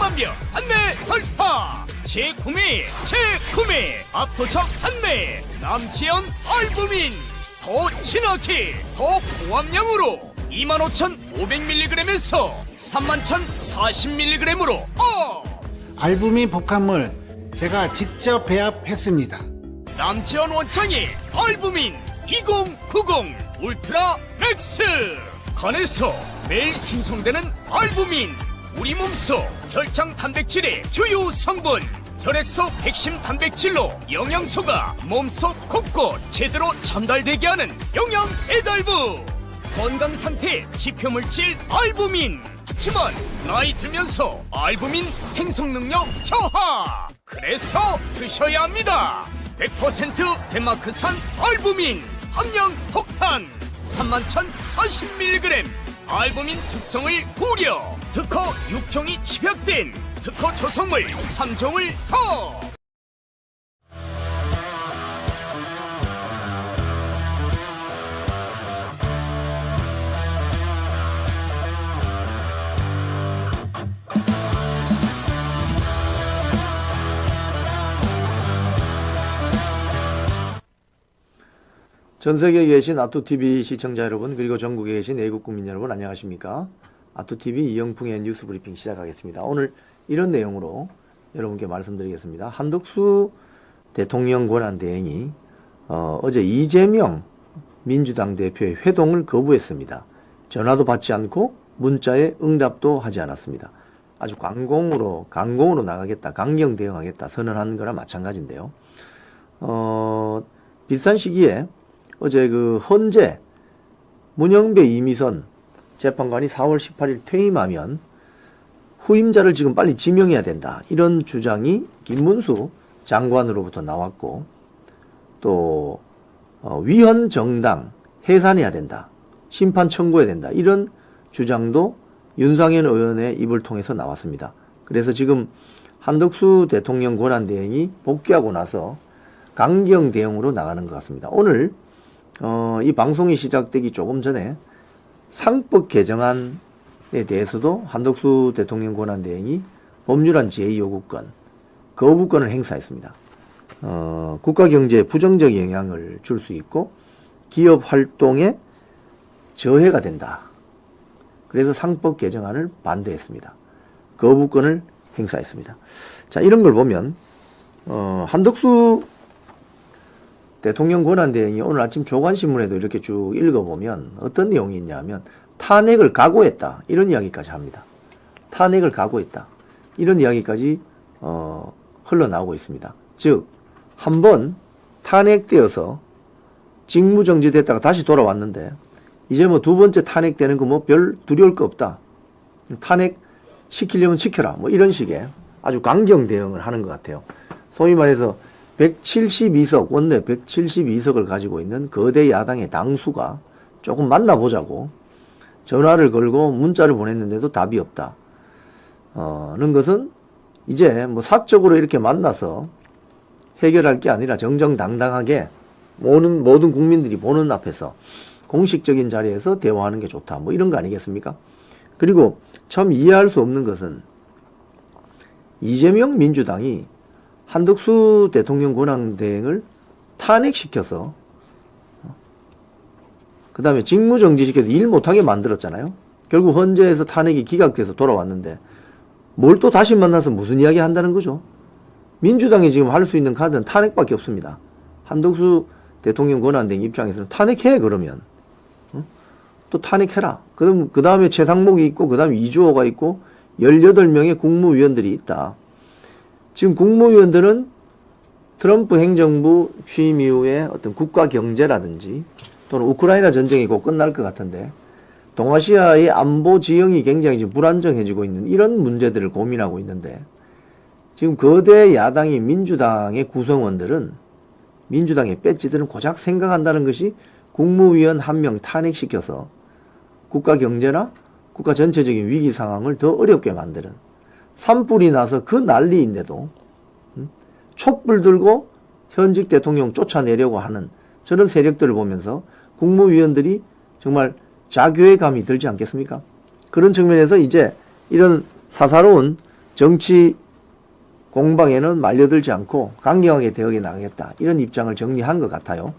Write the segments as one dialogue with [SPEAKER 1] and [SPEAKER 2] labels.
[SPEAKER 1] 100만 명 판매 돌파. 재구매 압도적 판매. 남지연 알부민 더 진하게 더 고함량으로 25,500mg에서 31,040mg으로
[SPEAKER 2] 알부민 복합물 제가 직접 배합했습니다.
[SPEAKER 1] 남지연 원창의 알부민 2090 울트라 맥스. 간에서 매일 생성되는 알부민, 우리 몸속 혈장 단백질의 주요 성분. 혈액속 핵심 단백질로 영양소가 몸속 곳곳 제대로 전달되게 하는 영양 배달부. 건강상태 지표물질 알부민. 하지만 나이 들면서 알부민 생성 능력 저하. 그래서 드셔야 합니다. 100% 덴마크산 알부민 함량 폭탄 31,040mg. 알부민 특성을 고려. 특허 6종이 집약된 특허 조성물 3종을 더.
[SPEAKER 3] 전세계에 계신 아토TV 시청자 여러분, 그리고 전국에 계신 애국 국민 여러분, 안녕하십니까? 아토TV 이영풍의 뉴스 브리핑 시작하겠습니다. 오늘 이런 내용으로 여러분께 말씀드리겠습니다. 한덕수 대통령 권한대행이 어제 이재명 민주당 대표의 회동을 거부했습니다. 전화도 받지 않고 문자에 응답도 하지 않았습니다. 아주 강공으로 나가겠다, 강경 대응하겠다 선언한 거나 마찬가지인데요. 비슷한 시기에 어제 그 헌재 문영배 이미선 재판관이 4월 18일 퇴임하면 후임자를 지금 빨리 지명해야 된다, 이런 주장이 김문수 장관으로부터 나왔고, 또 위헌 정당 해산해야 된다, 심판 청구해야 된다, 이런 주장도 윤상현 의원의 입을 통해서 나왔습니다. 그래서 지금 한덕수 대통령 권한대행이 복귀하고 나서 강경 대응으로 나가는 것 같습니다. 오늘 이 방송이 시작되기 조금 전에 상법 개정안에 대해서도 한덕수 대통령 권한대행이 법률안 제2요구권, 거부권을 행사했습니다. 국가 경제에 부정적 영향을 줄 수 있고 기업 활동에 저해가 된다. 그래서 상법 개정안을 반대했습니다. 거부권을 행사했습니다. 자, 이런 걸 보면 한덕수 대통령 권한대행이 오늘 아침 조간신문에도 이렇게 쭉 읽어보면 어떤 내용이 있냐면 탄핵을 각오했다, 이런 이야기까지 합니다. 탄핵을 각오했다, 이런 이야기까지 흘러나오고 있습니다. 즉, 한번 탄핵되어서 직무정지됐다가 다시 돌아왔는데 이제 뭐 두 번째 탄핵되는 거 뭐 별 두려울 거 없다, 탄핵 시키려면 시켜라, 뭐 이런 식의 아주 강경 대응을 하는 것 같아요. 소위 말해서 172석, 원내 172석을 가지고 있는 거대 야당의 당수가 조금 만나보자고 전화를 걸고 문자를 보냈는데도 답이 없다. 는 것은 이제 뭐 사적으로 이렇게 만나서 해결할 게 아니라 정정당당하게 모든 국민들이 보는 앞에서 공식적인 자리에서 대화하는 게 좋다, 뭐 이런 거 아니겠습니까? 그리고 참 이해할 수 없는 것은 이재명 민주당이 한덕수 대통령 권한대행을 탄핵시켜서 그 다음에 직무정지시켜서 일 못하게 만들었잖아요. 결국 헌재에서 탄핵이 기각돼서 돌아왔는데 뭘 또 다시 만나서 무슨 이야기 한다는 거죠. 민주당이 지금 할 수 있는 카드는 탄핵밖에 없습니다. 한덕수 대통령 권한대행 입장에서는 탄핵해. 그러면 또 탄핵해라. 그럼 그 다음에 최상목이 있고 그 다음에 이주호가 있고 18명의 국무위원들이 있다. 지금 국무위원들은 트럼프 행정부 취임 이후에 어떤 국가 경제라든지 또는 우크라이나 전쟁이 곧 끝날 것 같은데 동아시아의 안보 지형이 굉장히 지금 불안정해지고 있는 이런 문제들을 고민하고 있는데, 지금 거대 야당이 민주당의 구성원들은, 민주당의 배지들은 고작 생각한다는 것이 국무위원 한 명 탄핵시켜서 국가 경제나 국가 전체적인 위기 상황을 더 어렵게 만드는, 산불이 나서 그 난리인데도 촛불 들고 현직 대통령 쫓아내려고 하는 저런 세력들을 보면서 국무위원들이 정말 자괴감이 들지 않겠습니까? 그런 측면에서 이제 이런 사사로운 정치 공방에는 말려들지 않고 강경하게 대응해 나가겠다. 이런 입장을 정리한 것 같아요.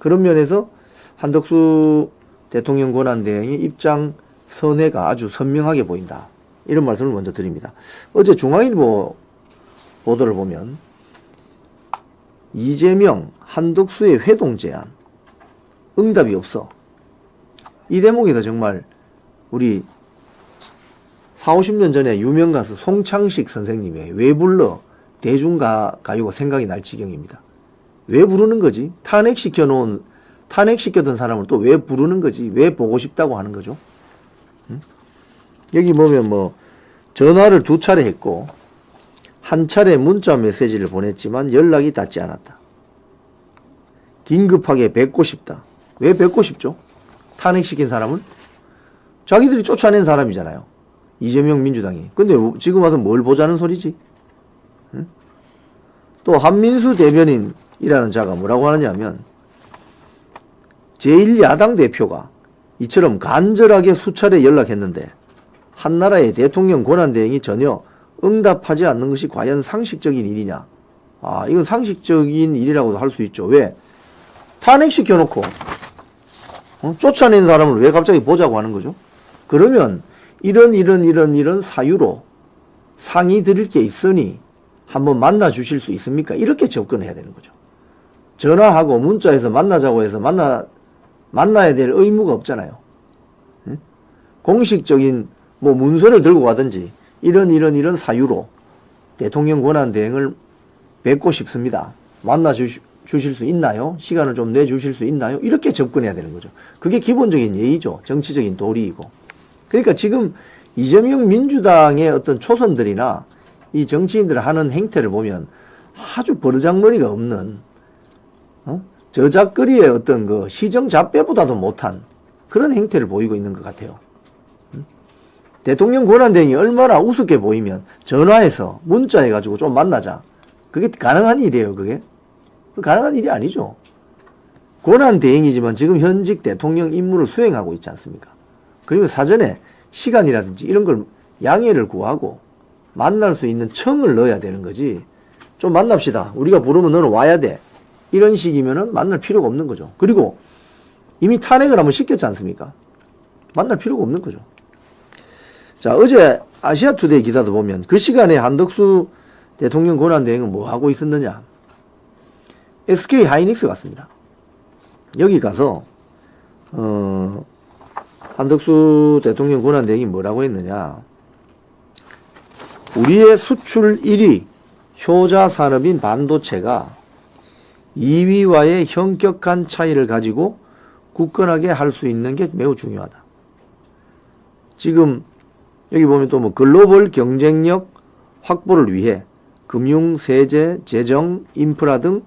[SPEAKER 3] 그런 면에서 한덕수 대통령 권한대행의 입장 선회가 아주 선명하게 보인다. 이런 말씀을 먼저 드립니다. 어제 중앙일보 보도를 보면 이재명, 한덕수의 회동 제안 응답이 없어. 이 대목에서 정말 우리 40, 50년 전에 유명 가수 송창식 선생님의 왜 불러 대중가요가 생각이 날 지경입니다. 왜 부르는 거지? 탄핵시켰던 사람을 또 왜 부르는 거지? 왜 보고 싶다고 하는 거죠? 응? 여기 보면 뭐 전화를 2차례 했고 한 차례 문자 메시지를 보냈지만 연락이 닿지 않았다. 긴급하게 뵙고 싶다. 왜 뵙고 싶죠? 탄핵시킨 사람을? 자기들이 쫓아낸 사람이잖아요. 이재명 민주당이. 근데 지금 와서 뭘 보자는 소리지? 응? 또 한민수 대변인이라는 자가 뭐라고 하느냐면 제1야당 대표가 이처럼 간절하게 수차례 연락했는데 한나라의 대통령 권한대행이 전혀 응답하지 않는 것이 과연 상식적인 일이냐. 아, 이건 상식적인 일이라고도 할 수 있죠. 왜? 탄핵시켜놓고 쫓아낸 사람을 왜 갑자기 보자고 하는 거죠? 그러면 이런 사유로 상의 드릴 게 있으니 한번 만나 주실 수 있습니까? 이렇게 접근해야 되는 거죠. 전화하고 문자에서 만나자고 해서 만나야 될 의무가 없잖아요. 응? 공식적인 뭐 문서를 들고 가든지 이런 사유로 대통령 권한 대행을 뵙고 싶습니다. 만나 주실 수 있나요? 시간을 좀 내주실 수 있나요? 이렇게 접근해야 되는 거죠. 그게 기본적인 예의죠. 정치적인 도리이고. 그러니까 지금 이재명 민주당의 어떤 초선들이나 이 정치인들 하는 행태를 보면 아주 버르장머리가 없는 저작거리의 어떤 그 시정잡배보다도 못한 그런 행태를 보이고 있는 것 같아요. 대통령 권한대행이 얼마나 우습게 보이면 전화해서 문자해가지고 좀 만나자. 그게 가능한 일이에요, 그게? 가능한 일이 아니죠. 권한대행이지만 지금 현직 대통령 임무를 수행하고 있지 않습니까? 그리고 사전에 시간이라든지 이런 걸 양해를 구하고 만날 수 있는 청을 넣어야 되는 거지. 좀 만납시다. 우리가 부르면 너는 와야 돼. 이런 식이면은 만날 필요가 없는 거죠. 그리고 이미 탄핵을 한번 시켰지 않습니까? 만날 필요가 없는 거죠. 자, 어제 아시아투데이 기사도 보면 그 시간에 한덕수 대통령 권한대행은 뭐 하고 있었느냐. SK 하이닉스 갔습니다. 여기 가서 한덕수 대통령 권한대행이 뭐라고 했느냐. 우리의 수출 1위 효자 산업인 반도체가 2위와의 현격한 차이를 가지고 굳건하게 할 수 있는 게 매우 중요하다. 지금 여기 보면 또 뭐 글로벌 경쟁력 확보를 위해 금융, 세제, 재정, 인프라 등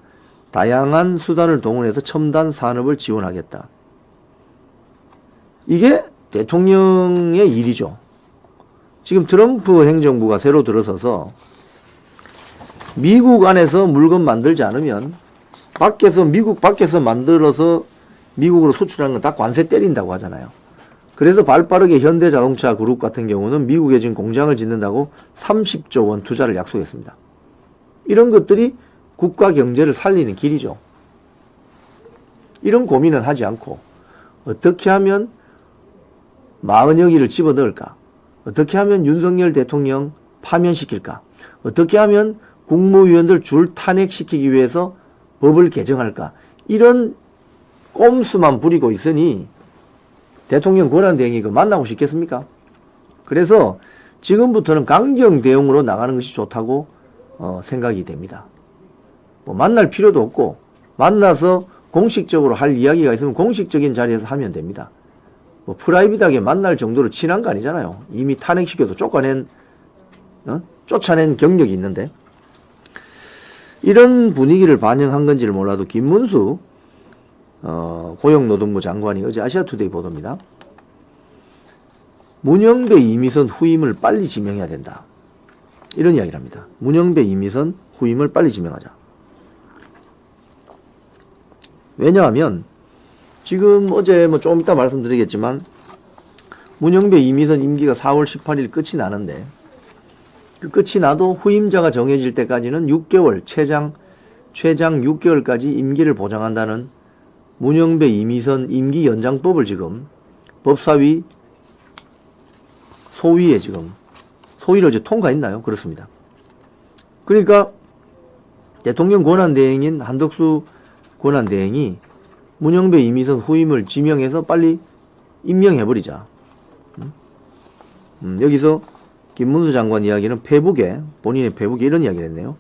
[SPEAKER 3] 다양한 수단을 동원해서 첨단 산업을 지원하겠다. 이게 대통령의 일이죠. 지금 트럼프 행정부가 새로 들어서서 미국 안에서 물건 만들지 않으면 미국 밖에서 만들어서 미국으로 수출하는 건 다 관세 때린다고 하잖아요. 그래서 발빠르게 현대자동차 그룹 같은 경우는 미국에 지금 공장을 짓는다고 30조 원 투자를 약속했습니다. 이런 것들이 국가 경제를 살리는 길이죠. 이런 고민은 하지 않고 어떻게 하면 마은혁이를 집어넣을까? 어떻게 하면 윤석열 대통령 파면시킬까? 어떻게 하면 국무위원들 줄 탄핵시키기 위해서 법을 개정할까? 이런 꼼수만 부리고 있으니 대통령 권한대행이 만나고 싶겠습니까? 그래서 지금부터는 강경 대응으로 나가는 것이 좋다고 생각이 됩니다. 뭐 만날 필요도 없고 만나서 공식적으로 할 이야기가 있으면 공식적인 자리에서 하면 됩니다. 뭐 프라이빗하게 만날 정도로 친한 거 아니잖아요. 이미 탄핵시켜도 쫓아낸 경력이 있는데 이런 분위기를 반영한 건지를 몰라도 김문수 고용노동부 장관이 어제 아시아투데이 보도입니다. 문영배 이미선 후임을 빨리 지명해야 된다. 이런 이야기를 합니다. 문영배 이미선 후임을 빨리 지명하자. 왜냐하면 지금 어제 뭐 좀 이따 말씀드리겠지만 문영배 이미선 임기가 4월 18일 끝이 나는데 그 끝이 나도 후임자가 정해질 때까지는 6개월, 최장 6개월까지 임기를 보장한다는 문영배 이미선 임기 연장법을 지금 법사위 소위에 지금 소위를 이제 통과했나요? 그렇습니다. 그러니까 대통령 권한대행인 한덕수 권한대행이 문영배 이미선 후임을 지명해서 빨리 임명해버리자. 여기서 김문수 장관 이야기는 본인의 페북에 이런 이야기를 했네요.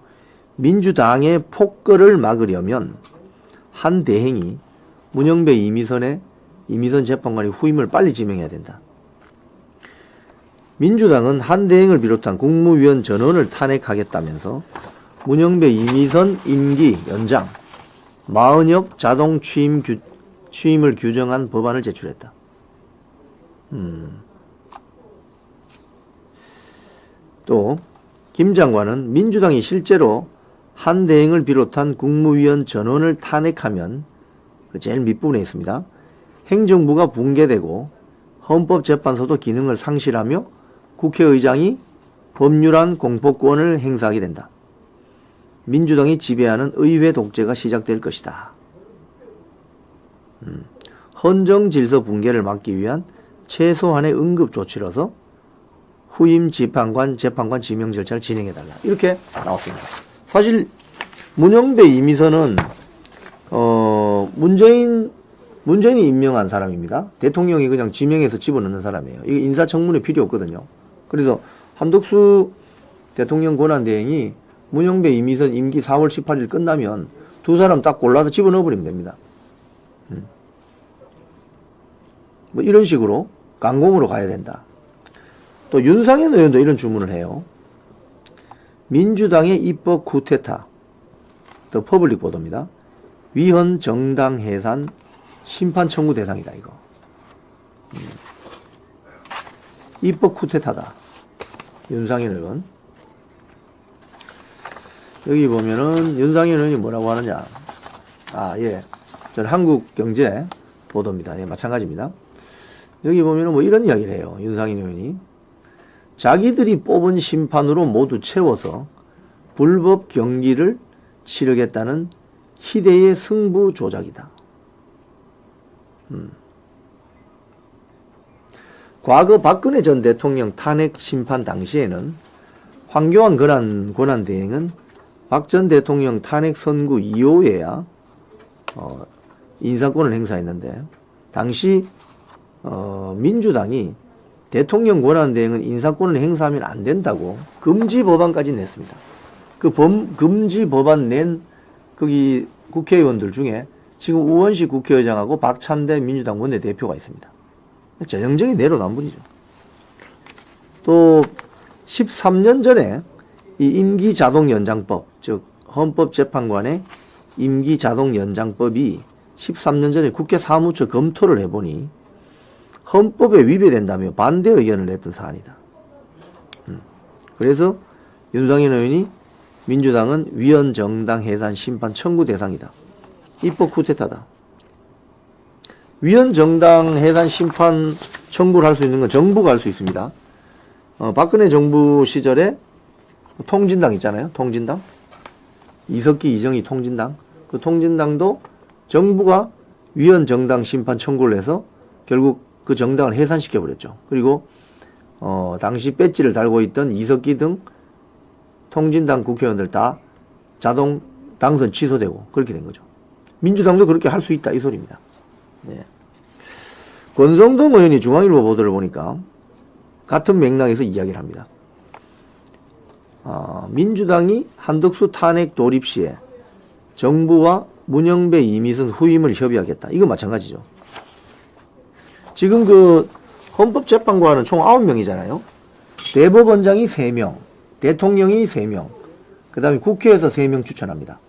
[SPEAKER 3] 민주당의 폭거를 막으려면 한 대행이 문영배 이미선 재판관의 후임을 빨리 지명해야 된다. 민주당은 한 대행을 비롯한 국무위원 전원을 탄핵하겠다면서 문영배 이미선 임기 연장, 마은혁 자동 취임을 규정한 법안을 제출했다. 또 김 장관은 민주당이 실제로 한 대행을 비롯한 국무위원 전원을 탄핵하면 제일 밑부분에 있습니다. 행정부가 붕괴되고 헌법재판소도 기능을 상실하며 국회의장이 법률안 공포권을 행사하게 된다. 민주당이 지배하는 의회 독재가 시작될 것이다. 헌정 질서 붕괴를 막기 위한 최소한의 응급 조치로서 후임 재판관 지명 절차를 진행해달라. 이렇게 나왔습니다. 사실 문영배 이미선은 문재인이 임명한 사람입니다. 대통령이 그냥 지명해서 집어넣는 사람이에요. 이게 인사청문회 필요 없거든요. 그래서 한덕수 대통령 권한대행이 문영배 이미선 임기 4월 18일 끝나면 두 사람 딱 골라서 집어넣어버리면 됩니다. 뭐 이런 식으로 강공으로 가야 된다. 또 윤상현 의원도 이런 주문을 해요. 민주당의 입법 쿠데타, 더 퍼블릭 보도입니다. 위헌 정당 해산 심판 청구 대상이다 이거. 입법 쿠데타다. 윤상현 의원. 여기 보면은 윤상현 의원이 뭐라고 하느냐. 예. 저는 한국경제 보도입니다. 예, 마찬가지입니다. 여기 보면은 뭐 이런 이야기를 해요. 윤상현 의원이. 자기들이 뽑은 심판으로 모두 채워서 불법 경기를 치르겠다는 희대의 승부 조작이다. 과거 박근혜 전 대통령 탄핵 심판 당시에는 황교안 권한대행은 박 전 대통령 탄핵 선고 이후에야 인사권을 행사했는데 당시 민주당이 대통령 권한대행은 인사권을 행사하면 안 된다고 금지 법안까지 냈습니다. 그 금지 법안 낸 거기 국회의원들 중에 지금 우원식 국회의장하고 박찬대 민주당 원내대표가 있습니다. 전형적인 내로남 분이죠. 또 13년 전에 이 임기 자동 연장법, 즉 헌법재판관의 임기 자동 연장법이 13년 전에 국회 사무처 검토를 해보니 헌법에 위배된다며 반대 의견을 냈던 사안이다. 그래서 윤상현 의원이 민주당은 위헌 정당 해산 심판 청구 대상이다. 입법 쿠데타다. 위헌 정당 해산 심판 청구를 할 수 있는 건 정부가 할 수 있습니다. 박근혜 정부 시절에 통진당 있잖아요. 통진당. 이석기, 이정희 통진당. 그 통진당도 정부가 위헌 정당 심판 청구를 해서 결국 그 정당을 해산시켜버렸죠. 그리고 당시 배지를 달고 있던 이석기 등 통진당 국회의원들 다 자동 당선 취소되고 그렇게 된 거죠. 민주당도 그렇게 할 수 있다 이 소리입니다. 네. 권성동 의원이 중앙일보 보도를 보니까 같은 맥락에서 이야기를 합니다. 민주당이 한덕수 탄핵 돌입 시에 정부와 문영배 이미선 후임을 협의하겠다. 이거 마찬가지죠. 지금 그 헌법재판관은 총 9명이잖아요. 대법원장이 3명, 대통령이 3명, 그 다음에 국회에서 3명 추천합니다.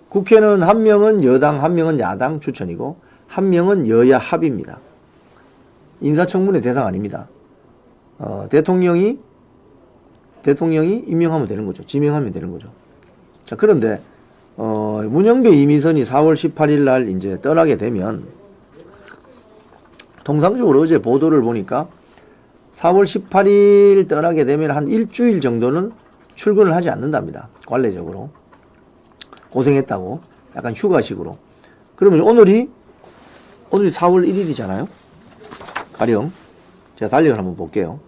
[SPEAKER 3] 국회는 1명은 여당, 1명은 야당 추천이고 1명은 여야 합의입니다. 인사청문회 대상 아닙니다. 대통령이 임명하면 되는 거죠. 지명하면 되는 거죠. 자, 그런데 문영배 이미선이 4월 18일 날 이제 떠나게 되면 통상적으로 어제 보도를 보니까 4월 18일 떠나게 되면 한 일주일 정도는 출근을 하지 않는답니다. 관례적으로. 고생했다고. 약간 휴가식으로. 그러면 오늘이 4월 1일이잖아요. 가령 제가 달력을 한번 볼게요.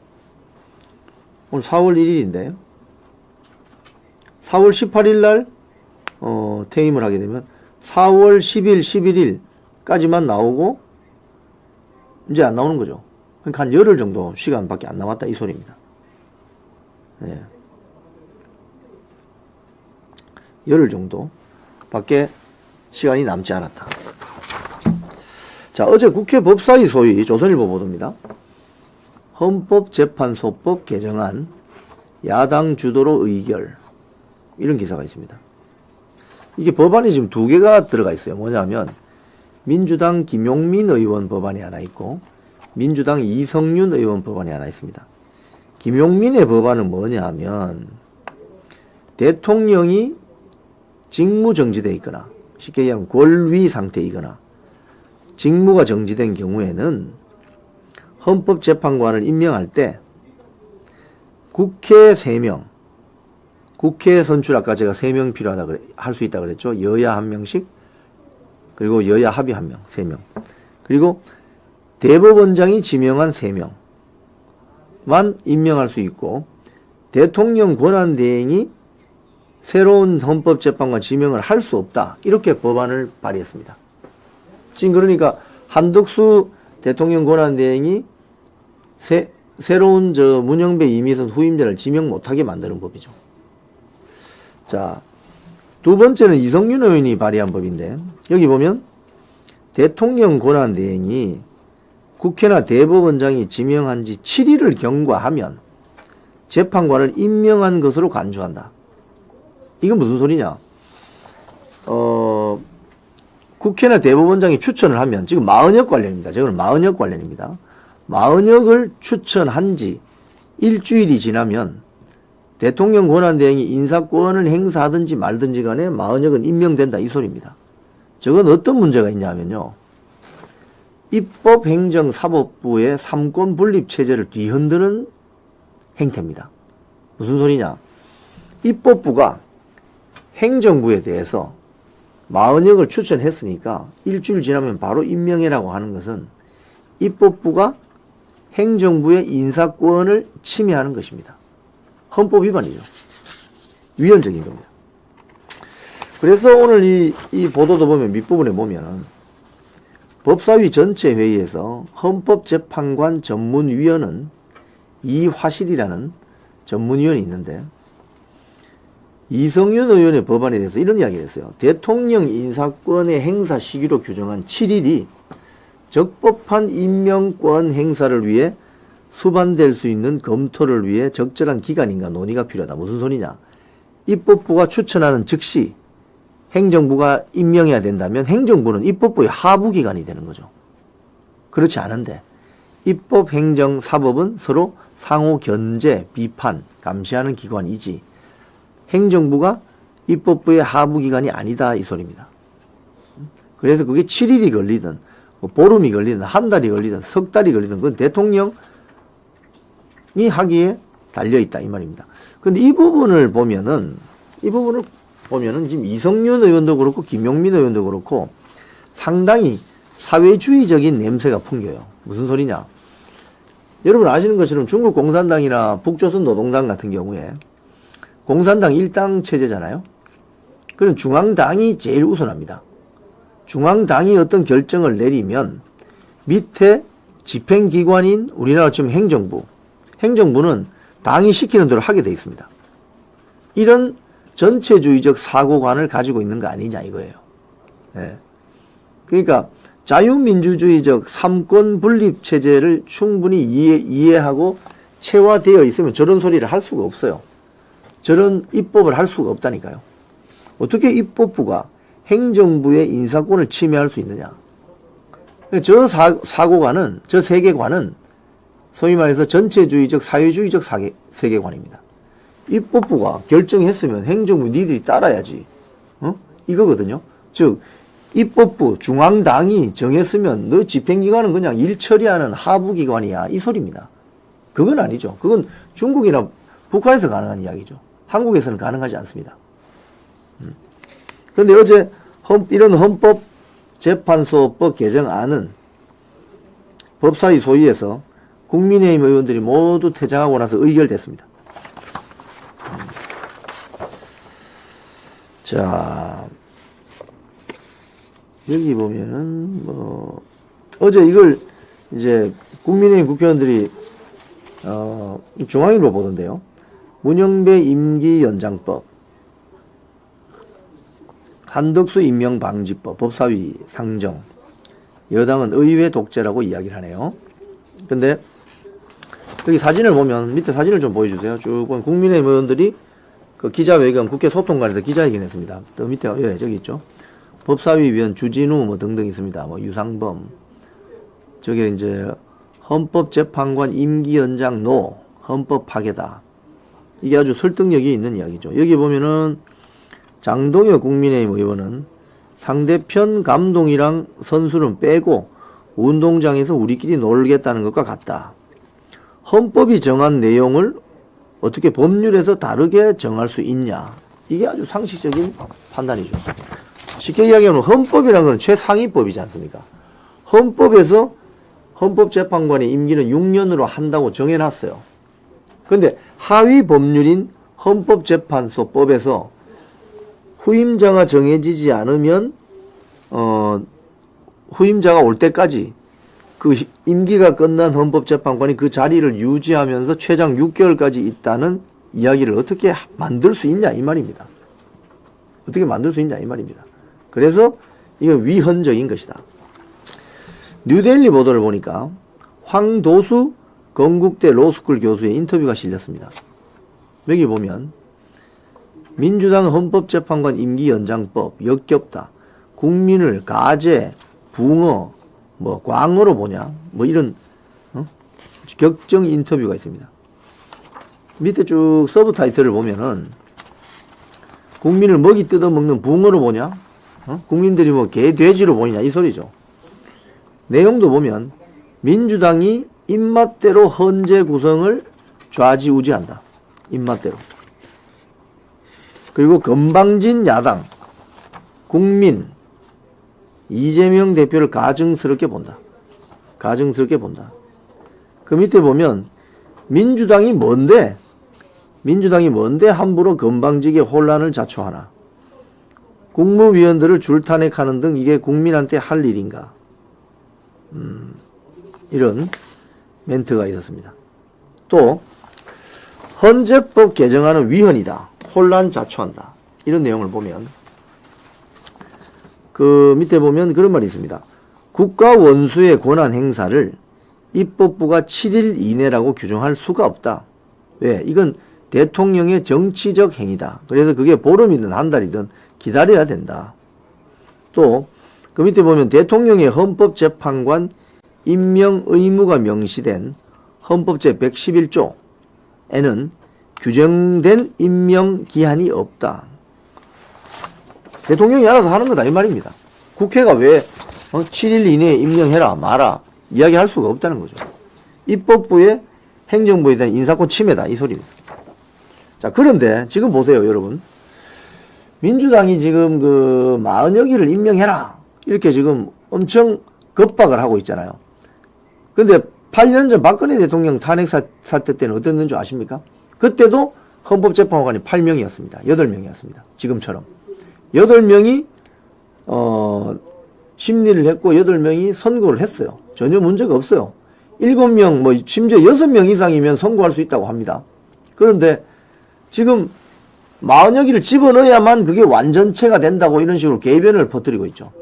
[SPEAKER 3] 오늘 4월 1일인데 4월 18일 날 퇴임을 하게 되면 4월 10일, 11일까지만 나오고 이제 안 나오는 거죠. 그러니까 한 열흘 정도 시간밖에 안 남았다 이 소리입니다. 네. 열흘 정도 밖에 시간이 남지 않았다. 자, 어제 국회 법사위 소위 조선일보 보도입니다. 헌법재판소법 개정안 야당 주도로 의결, 이런 기사가 있습니다. 이게 법안이 지금 두 개가 들어가 있어요. 뭐냐면 민주당 김용민 의원 법안이 하나 있고 민주당 이성윤 의원 법안이 하나 있습니다. 김용민의 법안은 뭐냐 하면 대통령이 직무 정지되어 있거나 쉽게 얘기하면 권위 상태이거나 직무가 정지된 경우에는 헌법재판관을 임명할 때 국회 3명, 국회 선출 아까 제가 3명 필요하다 할 수 있다 그랬죠. 여야 1명씩, 그리고 여야 합의 1명, 3명. 그리고 대법원장이 지명한 3명만 임명할 수 있고 대통령 권한대행이 새로운 헌법재판관 지명을 할 수 없다. 이렇게 법안을 발의했습니다. 지금 그러니까 한덕수 대통령 권한대행이 새로운 문영배 이미선 후임자를 지명 못하게 만드는 법이죠. 자, 두 번째는 이성윤 의원이 발의한 법인데 여기 보면 대통령 권한대행이 국회나 대법원장이 지명한 지 7일을 경과하면 재판관을 임명한 것으로 간주한다. 이건 무슨 소리냐? 국회나 대법원장이 추천을 하면 지금 마은혁 관련입니다. 저거는 마은혁 관련입니다. 마은혁을 추천한 지 일주일이 지나면 대통령 권한대행이 인사권을 행사하든지 말든지 간에 마은혁은 임명된다 이 소리입니다. 저건 어떤 문제가 있냐면요. 입법행정사법부의 삼권 분립 체제를 뒤흔드는 행태입니다. 무슨 소리냐? 입법부가 행정부에 대해서 마은혁을 추천했으니까 일주일 지나면 바로 임명해라고 하는 것은 입법부가 행정부의 인사권을 침해하는 것입니다. 헌법 위반이죠. 위헌적인 겁니다. 그래서 오늘 이 보도도 보면 밑부분에 보면은 법사위 전체 회의에서 헌법재판관 전문위원은 이화실이라는 전문위원이 있는데 이성윤 의원의 법안에 대해서 이런 이야기를 했어요. 대통령 인사권의 행사 시기로 규정한 7일이 적법한 임명권 행사를 위해 수반될 수 있는 검토를 위해 적절한 기간인가 논의가 필요하다. 무슨 소리냐? 입법부가 추천하는 즉시 행정부가 임명해야 된다면 행정부는 입법부의 하부기관이 되는 거죠. 그렇지 않은데 입법행정사법은 서로 상호 견제, 비판, 감시하는 기관이지 행정부가 입법부의 하부기관이 아니다 이 소리입니다. 그래서 그게 7일이 걸리든 보름이 걸리든 한 달이 걸리든 석 달이 걸리든 그건 대통령이 하기에 달려있다 이 말입니다. 근데 이 부분을 보면은 지금 이성윤 의원도 그렇고 김용민 의원도 그렇고 상당히 사회주의적인 냄새가 풍겨요. 무슨 소리냐? 여러분 아시는 것처럼 중국 공산당이나 북조선 노동당 같은 경우에 공산당 일당 체제잖아요. 그럼 중앙당이 제일 우선합니다. 중앙당이 어떤 결정을 내리면 밑에 집행기관인 우리나라 지금 행정부는 당이 시키는 대로 하게 돼 있습니다. 이런 전체주의적 사고관을 가지고 있는 거 아니냐 이거예요. 네. 그러니까 자유민주주의적 삼권 분립 체제를 충분히 이해하고 체화되어 있으면 저런 소리를 할 수가 없어요. 저런 입법을 할 수가 없다니까요. 어떻게 입법부가 행정부의 인사권을 침해할 수 있느냐. 저 사고관은, 저 세계관은 소위 말해서 전체주의적 사회주의적 세계관입니다. 입법부가 결정했으면 행정부 니들이 따라야지. 이거거든요. 즉 입법부 중앙당이 정했으면 너 집행기관은 그냥 일 처리하는 하부기관이야 이 소리입니다. 그건 아니죠. 그건 중국이나 북한에서 가능한 이야기죠. 한국에서는 가능하지 않습니다. 그런데 어제 이런 헌법재판소법 개정안은 법사위 소위에서 국민의힘 의원들이 모두 퇴장하고 나서 의결됐습니다. 자, 여기 보면은 어제 이걸 이제 국민의힘 국회의원들이 중앙일보 보던데요. 문영배 임기 연장법, 한덕수 임명방지법, 법사위 상정, 여당은 의회 독재라고 이야기를 하네요. 근데 여기 사진을 보면, 밑에 사진을 좀 보여주세요. 쭉 보면 국민의힘 의원들이 그 기자회견, 국회 소통관에서 기자회견 했습니다. 또 밑에, 예, 저기 있죠. 법사위 위원 주진우 뭐 등등 있습니다. 뭐 유상범. 저게 이제 헌법재판관 임기 연장 노, 헌법 파괴다. 이게 아주 설득력이 있는 이야기죠. 여기 보면은 장동혁 국민의힘 의원은 상대편 감독이랑 선수는 빼고 운동장에서 우리끼리 놀겠다는 것과 같다. 헌법이 정한 내용을 어떻게 법률에서 다르게 정할 수 있냐. 이게 아주 상식적인 판단이죠. 쉽게 이야기하면 헌법이라는 건 최상위법이지 않습니까? 헌법에서 헌법재판관의 임기는 6년으로 한다고 정해놨어요. 그런데 하위 법률인 헌법재판소법에서 후임자가 정해지지 않으면 후임자가 올 때까지 그 임기가 끝난 헌법재판관이 그 자리를 유지하면서 최장 6개월까지 있다는 이야기를 어떻게 만들 수 있냐 이 말입니다. 어떻게 만들 수 있냐 이 말입니다. 그래서 이건 위헌적인 것이다. 뉴데일리 보도를 보니까 황도수 건국대 로스쿨 교수의 인터뷰가 실렸습니다. 여기 보면 민주당 헌법재판관 임기 연장법 역겹다. 국민을 가재, 붕어, 뭐 광어로 보냐, 뭐 이런 격정 인터뷰가 있습니다. 밑에 쭉 서브 타이틀을 보면은 국민을 먹이 뜯어먹는 붕어로 보냐, 국민들이 뭐 개, 돼지로 보냐 이 소리죠. 내용도 보면 민주당이 입맛대로 헌재 구성을 좌지우지한다. 입맛대로. 그리고 건방진 야당, 국민, 이재명 대표를 가증스럽게 본다. 가증스럽게 본다. 그 밑에 보면 민주당이 뭔데 함부로 건방지게 혼란을 자초하나. 국무위원들을 줄탄핵하는 등 이게 국민한테 할 일인가. 이런 멘트가 있었습니다. 또 헌재법 개정안은 위헌이다. 혼란 자초한다. 이런 내용을 보면 그 밑에 보면 그런 말이 있습니다. 국가 원수의 권한 행사를 입법부가 7일 이내라고 규정할 수가 없다. 왜? 이건 대통령의 정치적 행위다. 그래서 그게 보름이든 한 달이든 기다려야 된다. 또 그 밑에 보면 대통령의 헌법재판관 임명 의무가 명시된 헌법제 111조에는 규정된 임명 기한이 없다. 대통령이 알아서 하는 거다 이 말입니다. 국회가 왜 7일 이내에 임명해라 마라 이야기할 수가 없다는 거죠. 입법부의 행정부에 대한 인사권 침해다 이 소리입니다. 자, 그런데 지금 보세요 여러분. 민주당이 지금 그 마은혁이를 임명해라 이렇게 지금 엄청 겁박을 하고 있잖아요. 근데 8년 전 박근혜 대통령 탄핵 사태 때는 어땠는지 아십니까? 그때도 헌법재판관이 8명이었습니다. 8명이었습니다. 지금처럼. 8명이 심리를 했고 8명이 선고를 했어요. 전혀 문제가 없어요. 7명 뭐 심지어 6명 이상이면 선고할 수 있다고 합니다. 그런데 지금 마은혁이를 집어넣어야만 그게 완전체가 된다고 이런 식으로 개변을 퍼뜨리고 있죠.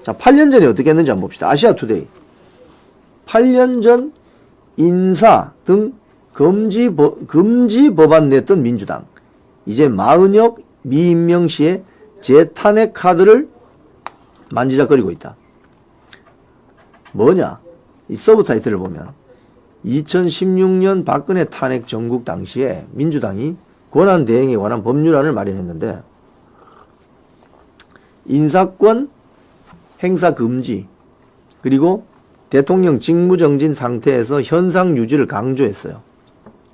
[SPEAKER 3] 자, 8년 전에 어떻게 했는지 한번 봅시다. 아시아투데이. 8년 전 인사 등 금지 법안 냈던 민주당. 이제 마은혁, 미임명 씨의 재탄핵 카드를 만지작거리고 있다. 뭐냐? 이 서브 타이틀을 보면 2016년 박근혜 탄핵 정국 당시에 민주당이 권한 대행에 관한 법률안을 마련했는데 인사권 행사 금지 그리고 대통령 직무정진 상태에서 현상 유지를 강조했어요.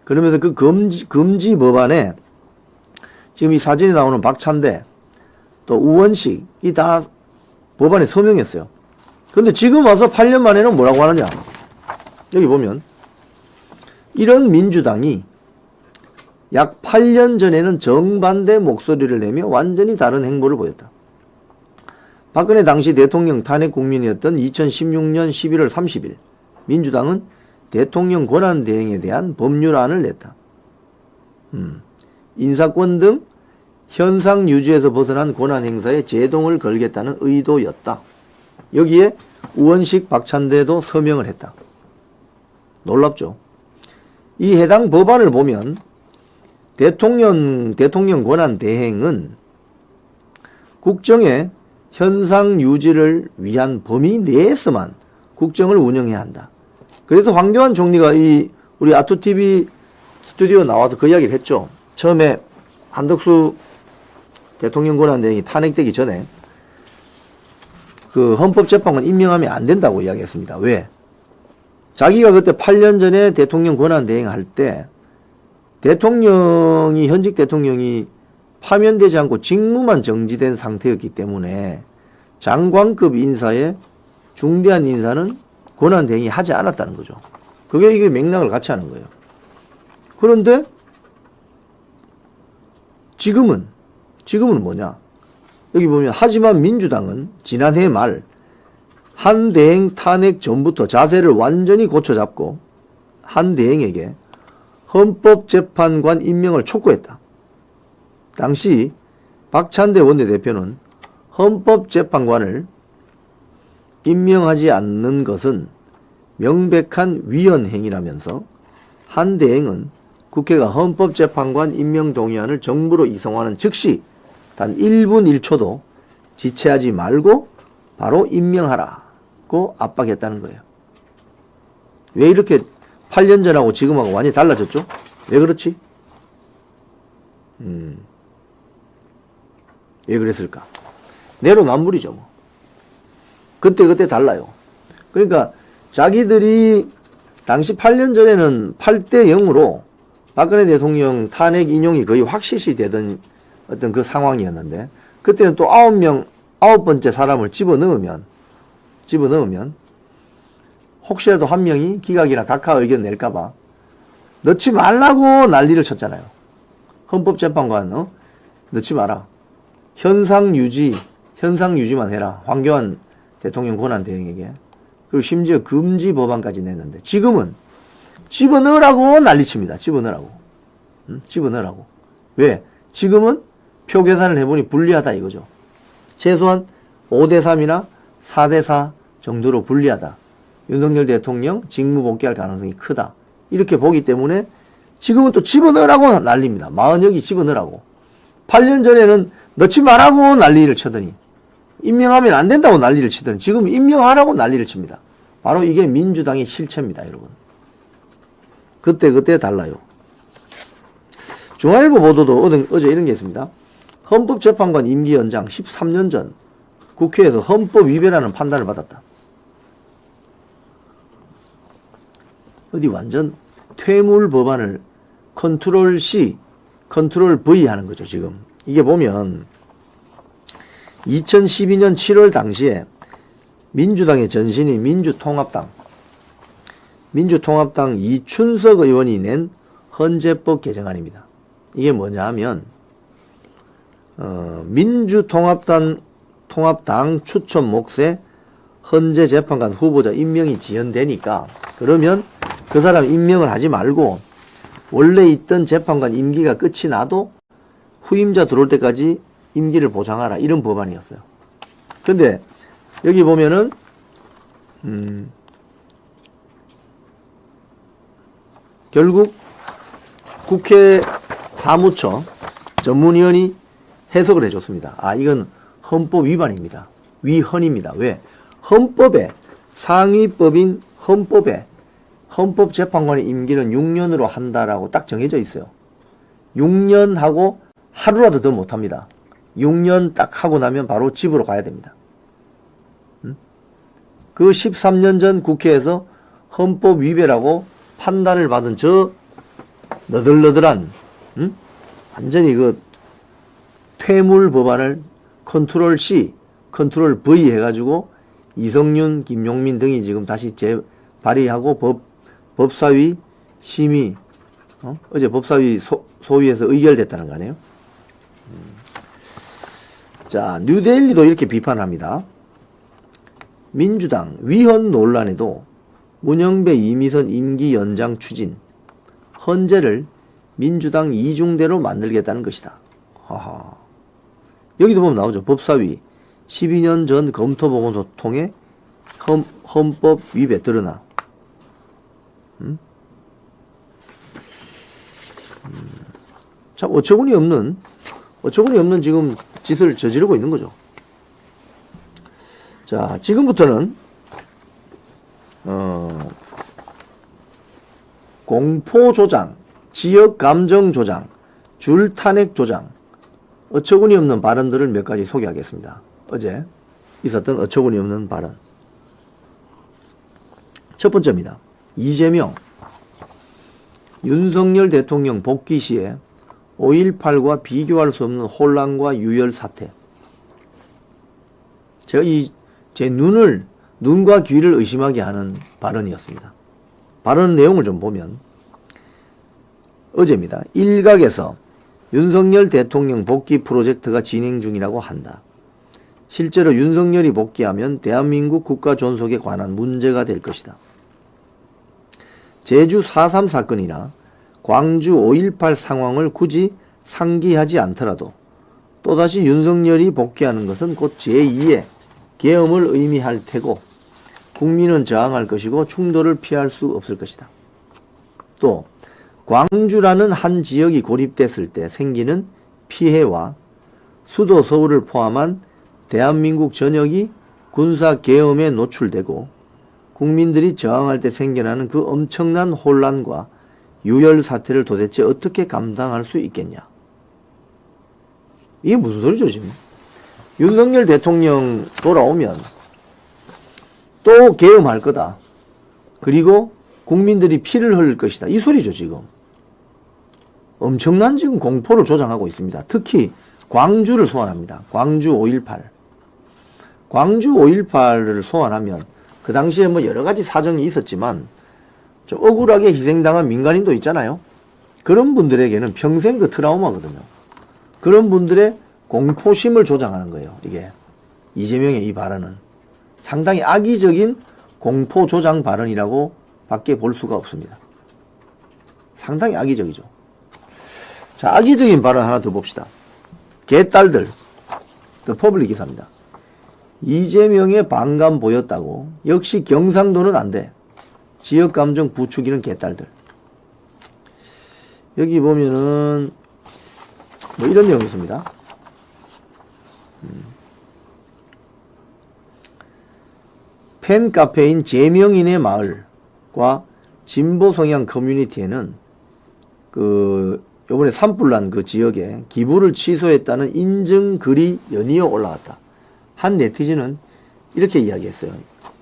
[SPEAKER 3] 그러면서 그 금지 법안에 지금 이 사진에 나오는 박찬대, 또 우원식, 이 다 법안에 서명했어요. 근데 지금 와서 8년 만에는 뭐라고 하느냐. 여기 보면, 이런 민주당이 약 8년 전에는 정반대 목소리를 내며 완전히 다른 행보를 보였다. 박근혜 당시 대통령 탄핵 국민이었던 2016년 11월 30일, 민주당은 대통령 권한대행에 대한 법률안을 냈다. 인사권 등 현상 유지에서 벗어난 권한 행사에 제동을 걸겠다는 의도였다. 여기에 우원식, 박찬대도 서명을 했다. 놀랍죠? 이 해당 법안을 보면 대통령 권한 대행은 국정의 현상 유지를 위한 범위 내에서만 국정을 운영해야 한다. 그래서 황교안 총리가 우리 아토TV 스튜디오 나와서 그 이야기를 했죠. 처음에 한덕수 대통령 권한 대행이 탄핵되기 전에 그 헌법재판관 임명하면 안 된다고 이야기했습니다. 왜? 자기가 그때 8년 전에 대통령 권한 대행할 때 현직 대통령이 파면되지 않고 직무만 정지된 상태였기 때문에 장관급 인사에 중대한 인사는 권한 대행이 하지 않았다는 거죠. 그게 이게 맥락을 같이 하는 거예요. 그런데 지금은 뭐냐? 여기 보면 하지만 민주당은 지난해 말 한 대행 탄핵 전부터 자세를 완전히 고쳐잡고 한 대행에게 헌법재판관 임명을 촉구했다. 당시 박찬대 원내대표는 헌법재판관을 임명하지 않는 것은 명백한 위헌행위라면서 한 대행은 국회가 헌법재판관 임명 동의안을 정부로 이송하는 즉시 단 1분 1초도 지체하지 말고 바로 임명하라고 압박했다는 거예요. 왜 이렇게 8년 전하고 지금하고 완전히 달라졌죠? 왜 그렇지? 왜 그랬을까? 내로남불이죠, 뭐. 그때 달라요. 그러니까 자기들이 당시 8년 전에는 8대 0으로 박근혜 대통령 탄핵 인용이 거의 확실시 되던 어떤 그 상황이었는데, 그때는 또 9번째 사람을 집어넣으면 혹시라도 한 명이 기각이나 각하 의견 낼까봐 넣지 말라고 난리를 쳤잖아요. 헌법재판관 넣지 마라. 현상 유지만 해라. 황교안 대통령 권한 대행에게. 그리고 심지어 금지 법안까지 냈는데, 지금은 집어넣으라고 난리칩니다. 집어넣으라고. 왜? 지금은 표 계산을 해보니 불리하다 이거죠. 최소한 5대3이나 4대4 정도로 불리하다. 윤석열 대통령 직무 복귀할 가능성이 크다. 이렇게 보기 때문에 지금은 또 집어넣으라고 난립니다. 마흔여기 집어넣으라고. 8년 전에는 넣지 말라고 난리를 치더니, 임명하면 안 된다고 난리를 치더니 지금 임명하라고 난리를 칩니다. 바로 이게 민주당의 실체입니다, 여러분. 그때 달라요. 중앙일보 보도도 어제 이런 게 있습니다. 헌법재판관 임기 연장 13년 전 국회에서 헌법 위배라는 판단을 받았다. 어디 완전 퇴물 법안을 컨트롤 C, 컨트롤 V 하는 거죠, 지금. 이게 보면 2012년 7월 당시에 민주당의 전신인 민주통합당 이춘석 의원이 낸 헌재법 개정안입니다. 이게 뭐냐 하면 민주통합당 추천 몫에 헌재재판관 후보자 임명이 지연되니까, 그러면 그 사람 임명을 하지 말고 원래 있던 재판관 임기가 끝이 나도 후임자 들어올 때까지 임기를 보장하라, 이런 법안이었어요. 근데 여기 보면은 결국 국회 사무처 전문위원이 해석을 해줬습니다. 이건 헌법 위반입니다. 위헌입니다. 왜? 헌법에, 상위법인 헌법에 헌법재판관의 임기는 6년으로 한다라고 딱 정해져 있어요. 6년 하고 하루라도 더 못합니다. 6년 딱 하고 나면 바로 집으로 가야 됩니다. 그 13년 전 국회에서 헌법 위배라고 판단을 받은 저 너덜너덜한, 완전히 퇴물 법안을 컨트롤 C, 컨트롤 V 해가지고 이성윤, 김용민 등이 지금 다시 재발의하고 법사위 심의, 어제 법사위 소위에서 의결됐다는 거 아니에요? 자, 뉴데일리도 이렇게 비판합니다. 민주당 위헌 논란에도 문영배 이미선 임기 연장 추진, 헌재를 민주당 이중대로 만들겠다는 것이다. 하하. 여기도 보면 나오죠. 법사위 12년 전 검토보고서 통해 헌법 위배 드러나. 참 어처구니 없는 지금 짓을 저지르고 있는 거죠. 자, 지금부터는 공포 조장, 지역 감정 조장, 줄 탄핵 조장, 어처구니 없는 발언들을 몇 가지 소개하겠습니다. 어제 있었던 어처구니 없는 발언. 첫 번째입니다. 이재명, 윤석열 대통령 복귀 시에 5.18과 비교할 수 없는 혼란과 유혈 사태. 제가 제 눈과 귀를 의심하게 하는 발언이었습니다. 발언 내용을 좀 보면, 어제입니다. 일각에서 윤석열 대통령 복귀 프로젝트가 진행 중이라고 한다. 실제로 윤석열이 복귀하면 대한민국 국가 존속에 관한 문제가 될 것이다. 제주 4.3 사건이나 광주 5.18 상황을 굳이 상기하지 않더라도 또다시 윤석열이 복귀하는 것은 곧 제2의 계엄을 의미할 테고 국민은 저항할 것이고 충돌을 피할 수 없을 것이다. 또 광주라는 한 지역이 고립됐을 때 생기는 피해와 수도 서울을 포함한 대한민국 전역이 군사 계엄에 노출되고 국민들이 저항할 때 생겨나는 그 엄청난 혼란과 유혈 사태를 도대체 어떻게 감당할 수 있겠냐. 이게 무슨 소리죠 지금. 윤석열 대통령 돌아오면 또 계엄할 거다. 그리고 국민들이 피를 흘릴 것이다. 이 소리죠 지금. 엄청난 지금 공포를 조장하고 있습니다. 특히 광주를 소환합니다. 광주 5.18. 광주 5.18을 소환하면 그 당시에 뭐 여러 가지 사정이 있었지만 좀 억울하게 희생당한 민간인도 있잖아요. 그런 분들에게는 평생 그 트라우마거든요. 그런 분들의 공포심을 조장하는 거예요. 이게 이재명의 이 발언은 상당히 악의적인 공포 조장 발언이라고 밖에 볼 수가 없습니다. 상당히 악의적이죠. 자, 악의적인 발언 하나 더 봅시다. 개딸들, 더 퍼블릭 기사입니다. 이재명의 반감 보였다고 역시 경상도는 안 돼. 지역감정 부추기는 개딸들. 여기 보면은 뭐 이런 내용이 있습니다. 팬카페인 제명인의 마을과 진보 성향 커뮤니티에는 요번에 산불난 그 지역에 기부를 취소했다는 인증글이 연이어 올라왔다. 한 네티즌은 이렇게 이야기했어요.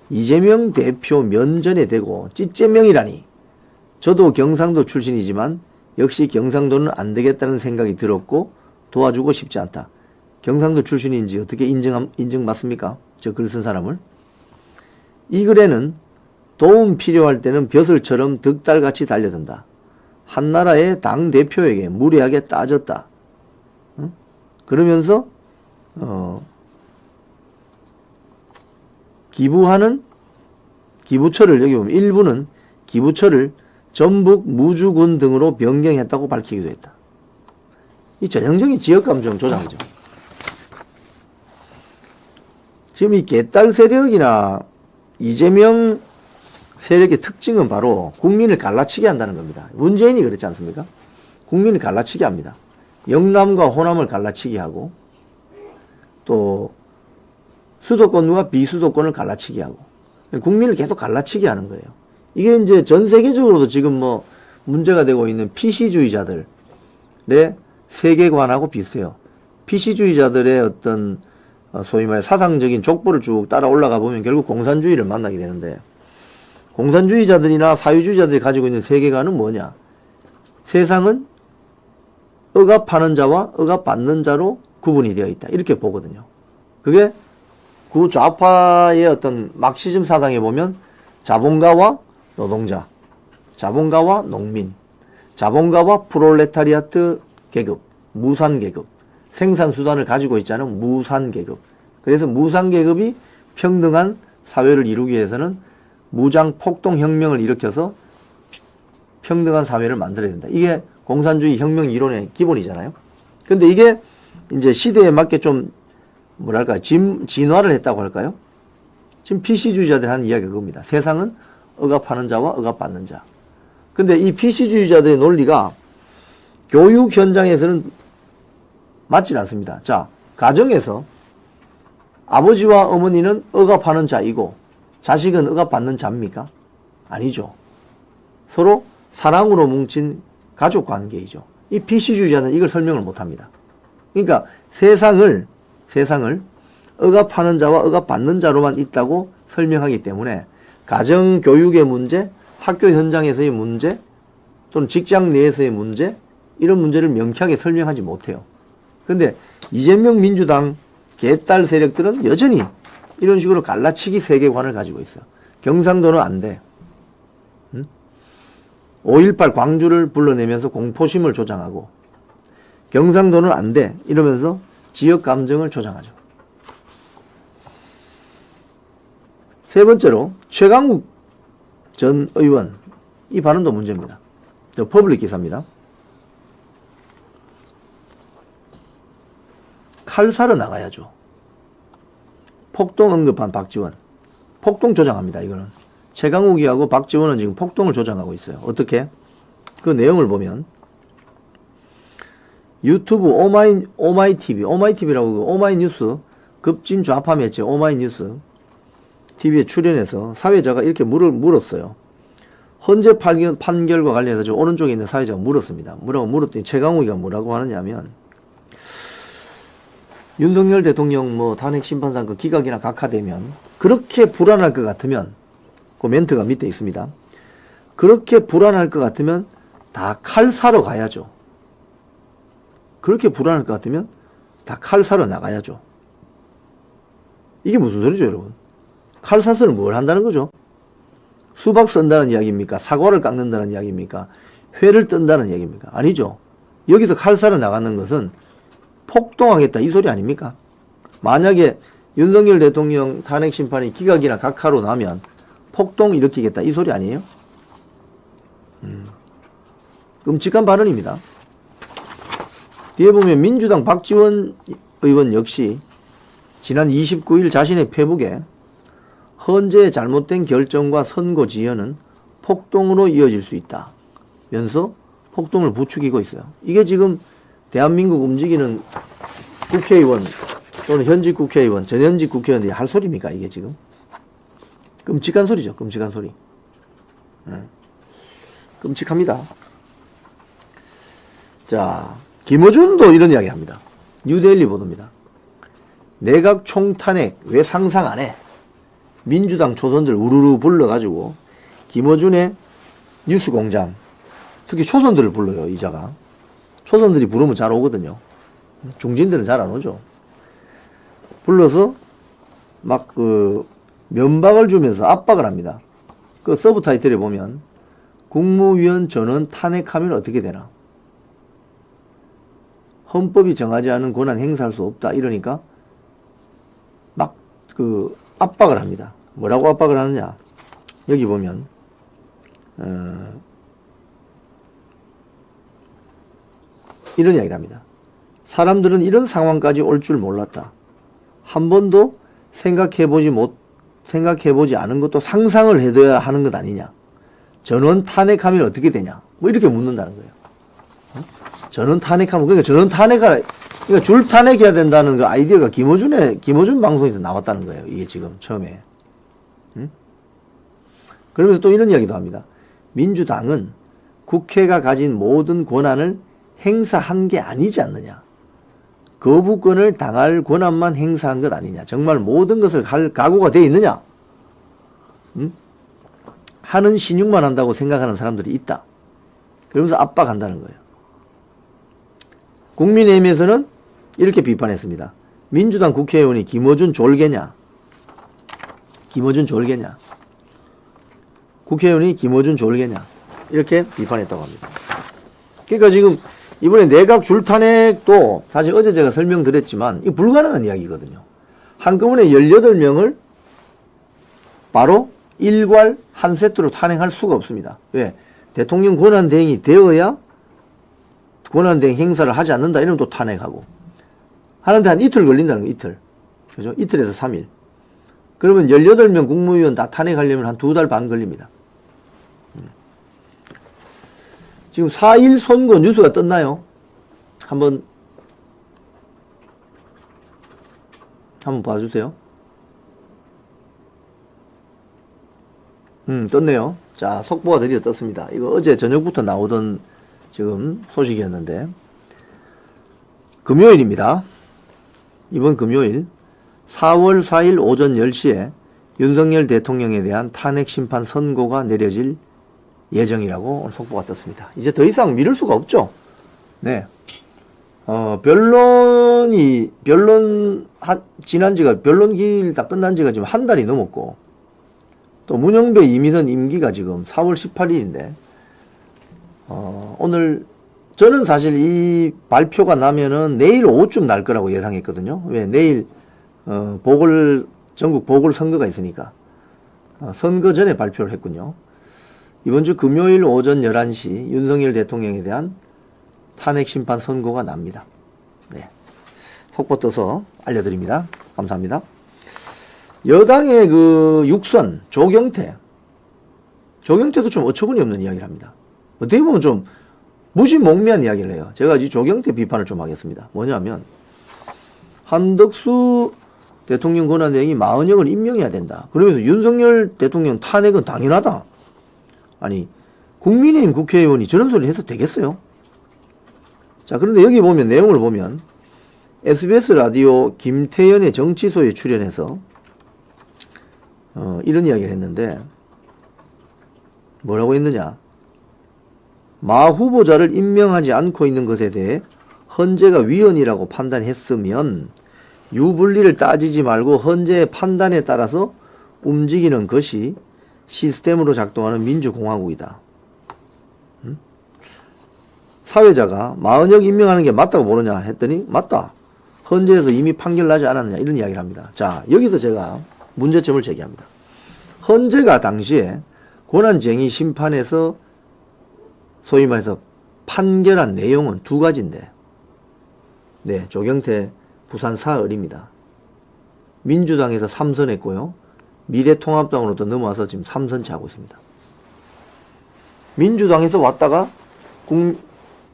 [SPEAKER 3] 이재명 대표 면전에 대고 찌재명이라니. 저도 경상도 출신이지만 역시 경상도는 안 되겠다는 생각이 들었고 도와주고 싶지 않다. 경상도 출신인지 어떻게 인정받습니까? 저 글 쓴 사람을. 이 글에는 도움 필요할 때는 벼슬처럼 득달같이 달려든다. 한나라의 당대표에게 무례하게 따졌다. 응? 그러면서 기부하는 기부처를 여기 보면 일부는 기부처를 전북 무주군 등으로 변경했다고 밝히기도 했다. 이 전형적인 지역감정 조장이죠. 지금 이 개딸 세력이나 이재명 세력의 특징은 바로 국민을 갈라치게 한다는 겁니다. 문재인이 그랬지 않습니까? 국민을 갈라치게 합니다. 영남과 호남을 갈라치게 하고 또 수도권과 비수도권을 갈라치게 하고 국민을 계속 갈라치게 하는 거예요. 이게 이제 전 세계적으로도 지금 뭐 문제가 되고 있는 PC주의자들의 세계관하고 비슷해요. PC주의자들의 어떤 소위 말해 사상적인 족보를 쭉 따라 올라가 보면 결국 공산주의를 만나게 되는데 공산주의자들이나 사회주의자들이 가지고 있는 세계관은 뭐냐? 세상은 억압하는 자와 억압받는 자로 구분이 되어 있다. 이렇게 보거든요. 그게 구 좌파의 어떤 막시즘 사상에 보면 자본가와 노동자, 자본가와 농민, 자본가와 프롤레타리아트 계급, 무산계급, 생산수단을 가지고 있지 않은 무산계급. 그래서 무산계급이 평등한 사회를 이루기 위해서는 무장 폭동혁명을 일으켜서 평등한 사회를 만들어야 된다. 이게 공산주의 혁명 이론의 기본이잖아요. 근데 이게 이제 시대에 맞게 좀 뭐랄까 진화를 했다고 할까요? 지금 PC주의자들이 하는 이야기가 그겁니다. 세상은 억압하는 자와 억압받는 자. 근데 이 PC주의자들의 논리가 교육 현장에서는 맞질 않습니다. 자, 가정에서 아버지와 어머니는 억압하는 자이고 자식은 억압받는 자입니까? 아니죠. 서로 사랑으로 뭉친 가족 관계이죠. 이 PC주의자는 이걸 설명을 못합니다. 그러니까 세상을 억압하는 자와 억압받는 자로만 있다고 설명하기 때문에 가정교육의 문제, 학교 현장에서의 문제, 또는 직장 내에서의 문제, 이런 문제를 명쾌하게 설명하지 못해요. 근데 이재명 민주당 개딸 세력들은 여전히 이런 식으로 갈라치기 세계관을 가지고 있어요. 경상도는 안 돼. 5.18 광주를 불러내면서 공포심을 조장하고, 경상도는 안 돼. 이러면서 지역 감정을 조장하죠. 세 번째로 최강욱 전 의원, 이 발언도 문제입니다. 퍼블릭 기사입니다. 칼 사러 나가야죠. 폭동 언급한 박지원. 폭동 조장합니다. 이거는. 최강욱이하고 박지원은 지금 폭동을 조장하고 있어요. 어떻게? 그 내용을 보면 유튜브 오마이TV라고 오마이뉴스 급진 좌파 매체 오마이뉴스 TV에 출연해서 사회자가 이렇게 물었어요. 헌재 판결과 관련해서 저 오른쪽에 있는 사회자가 물었습니다. 물었더니 최강욱이가 뭐라고 하느냐면 윤석열 대통령 탄핵 심판사건 기각이나 각하되면 그렇게 불안할 것 같으면 그 멘트가 밑에 있습니다. 그렇게 불안할 것 같으면 다 칼 사러 가야죠. 그렇게 불안할 것 같으면 다 칼 사러 나가야죠. 이게 무슨 소리죠, 여러분? 칼 사서는 뭘 한다는 거죠? 수박 썬다는 이야기입니까? 사과를 깎는다는 이야기입니까? 회를 뜬다는 이야기입니까? 아니죠. 여기서 칼 사러 나가는 것은 폭동하겠다 이 소리 아닙니까? 만약에 윤석열 대통령 탄핵 심판이 기각이나 각하로 나면 폭동 일으키겠다 이 소리 아니에요? 끔찍한 발언입니다. 뒤에 보면 민주당 박지원 의원 역시 지난 29일 자신의 페북에 헌재의 잘못된 결정과 선고 지연은 폭동으로 이어질 수 있다 면서 폭동을 부추기고 있어요. 이게 지금 대한민국 움직이는 국회의원 또는 현직 국회의원, 전현직 국회의원들이 할 소리입니까? 이게 지금 끔찍한 소리죠. 끔찍한 소리. 끔찍합니다. 자, 김어준도 이런 이야기 합니다. 뉴데일리 보도입니다. 내각 총탄핵 왜 상상 안 해? 민주당 초선들 우르르 불러가지고 김어준의 뉴스공장, 특히 초선들을 불러요. 이자가 초선들이 부르면 잘 오거든요. 중진들은 잘 안 오죠. 불러서 막 면박을 주면서 압박을 합니다. 그 서브 타이틀에 보면 국무위원 전원 탄핵하면 어떻게 되나? 헌법이 정하지 않은 권한 행사할 수 없다. 이러니까 막 압박을 합니다. 뭐라고 압박을 하느냐? 여기 보면 이런 이야기를 합니다. 사람들은 이런 상황까지 올 줄 몰랐다. 한 번도 생각해보지 않은 것도 상상을 해둬야 하는 것 아니냐. 전원 탄핵하면 어떻게 되냐. 뭐 이렇게 묻는다는 거예요. 전원 탄핵하면, 그러니까 줄 탄핵해야 된다는 그 아이디어가 김어준 방송에서 나왔다는 거예요. 이게 지금 처음에. 그러면서 또 이런 이야기도 합니다. 민주당은 국회가 가진 모든 권한을 행사한 게 아니지 않느냐. 거부권을 당할 권한만 행사한 것 아니냐. 정말 모든 것을 할 각오가 되어 있느냐. 하는 신용만 한다고 생각하는 사람들이 있다. 그러면서 압박한다는 거예요. 국민의힘에서는 이렇게 비판했습니다. 민주당 국회의원이 김어준 졸개냐? 김어준 졸개냐? 국회의원이 김어준 졸개냐? 이렇게 비판했다고 합니다. 그러니까 지금 이번에 내각 줄탄핵도 사실 어제 제가 설명드렸지만 이거 불가능한 이야기거든요. 한꺼번에 18명을 바로 일괄 한 세트로 탄핵할 수가 없습니다. 왜? 대통령 권한대행이 되어야 권한대행 행사를 하지 않는다 이러면 또 탄핵하고 하는데 한 이틀 걸린다는 거예요. 이틀. 그죠? 이틀에서 3일. 그러면 18명 국무위원 다 탄핵하려면 한 2달 반 걸립니다. 지금 4.1 선거 뉴스가 떴나요? 한번 봐주세요. 떴네요. 자, 속보가 드디어 떴습니다. 이거 어제 저녁부터 나오던 지금 소식이었는데 금요일입니다. 이번 금요일 4월 4일 오전 10시에 윤석열 대통령에 대한 탄핵 심판 선고가 내려질 예정이라고 오늘 속보가 떴습니다. 이제 더 이상 미룰 수가 없죠. 네. 변론 기일 다 끝난 지가 지금 한 달이 넘었고, 또 문영배 이미선 임기가 지금 4월 18일인데, 오늘, 저는 사실 이 발표가 나면은 내일 오후쯤 날 거라고 예상했거든요. 왜? 내일, 전국 보궐선거가 있으니까, 선거 전에 발표를 했군요. 이번 주 금요일 오전 11시 윤석열 대통령에 대한 탄핵 심판 선고가 납니다. 네. 속보 떠서 알려드립니다. 감사합니다. 여당의 그 육선, 조경태도 좀 어처구니 없는 이야기를 합니다. 어떻게 보면 좀 무시몽매한 이야기를 해요. 제가 이 조경태 비판을 좀 하겠습니다. 뭐냐면, 한덕수 대통령 권한대행이 마은영을 임명해야 된다. 그러면서 윤석열 대통령 탄핵은 당연하다. 아니, 국민의힘 국회의원이 저런 소리 해서 되겠어요? 자, 그런데 여기 보면, 내용을 보면, SBS 라디오 김태연의 정치소에 출연해서, 이런 이야기를 했는데, 뭐라고 했느냐? 마 후보자를 임명하지 않고 있는 것에 대해 헌재가 위헌이라고 판단했으면, 유불리를 따지지 말고 헌재의 판단에 따라서 움직이는 것이 시스템으로 작동하는 민주공화국이다. 사회자가 마은혁 임명하는 게 맞다고 모르냐 했더니 맞다. 헌재에서 이미 판결 나지 않았느냐 이런 이야기를 합니다. 자, 여기서 제가 문제점을 제기합니다. 헌재가 당시에 권한쟁의 심판에서 소위 말해서 판결한 내용은 두 가지인데, 네, 조경태 부산 사을입니다. 민주당에서 3선했고요. 미래통합당으로도 넘어와서 지금 3선째 하고 있습니다. 민주당에서 왔다가